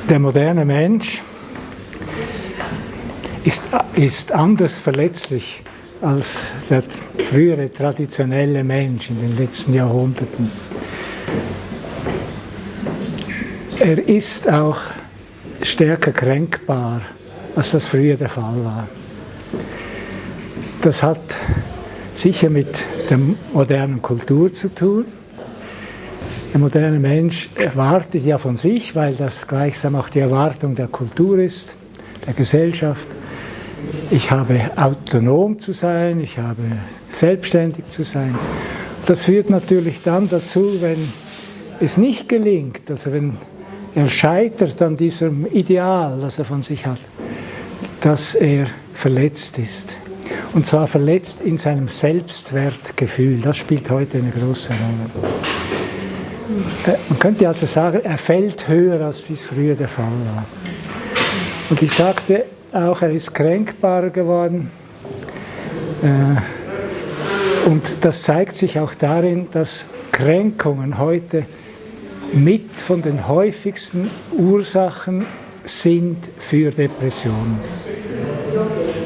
Der moderne Mensch ist anders verletzlich als der frühere traditionelle Mensch in den letzten Jahrhunderten. Er ist auch stärker kränkbar, als das früher der Fall war. Das hat sicher mit der modernen Kultur zu tun. Der moderne Mensch erwartet ja von sich, weil das gleichsam auch die Erwartung der Kultur ist, der Gesellschaft. Ich habe autonom zu sein, ich habe selbstständig zu sein. Das führt natürlich dann dazu, wenn es nicht gelingt, also wenn er scheitert an diesem Ideal, das er von sich hat, dass er verletzt ist. Und zwar verletzt in seinem Selbstwertgefühl. Das spielt heute eine große Rolle. Man könnte also sagen, er fällt höher, als dies früher der Fall war. Und ich sagte auch, er ist kränkbarer geworden. Und das zeigt sich auch darin, dass Kränkungen heute mit von den häufigsten Ursachen sind für Depressionen.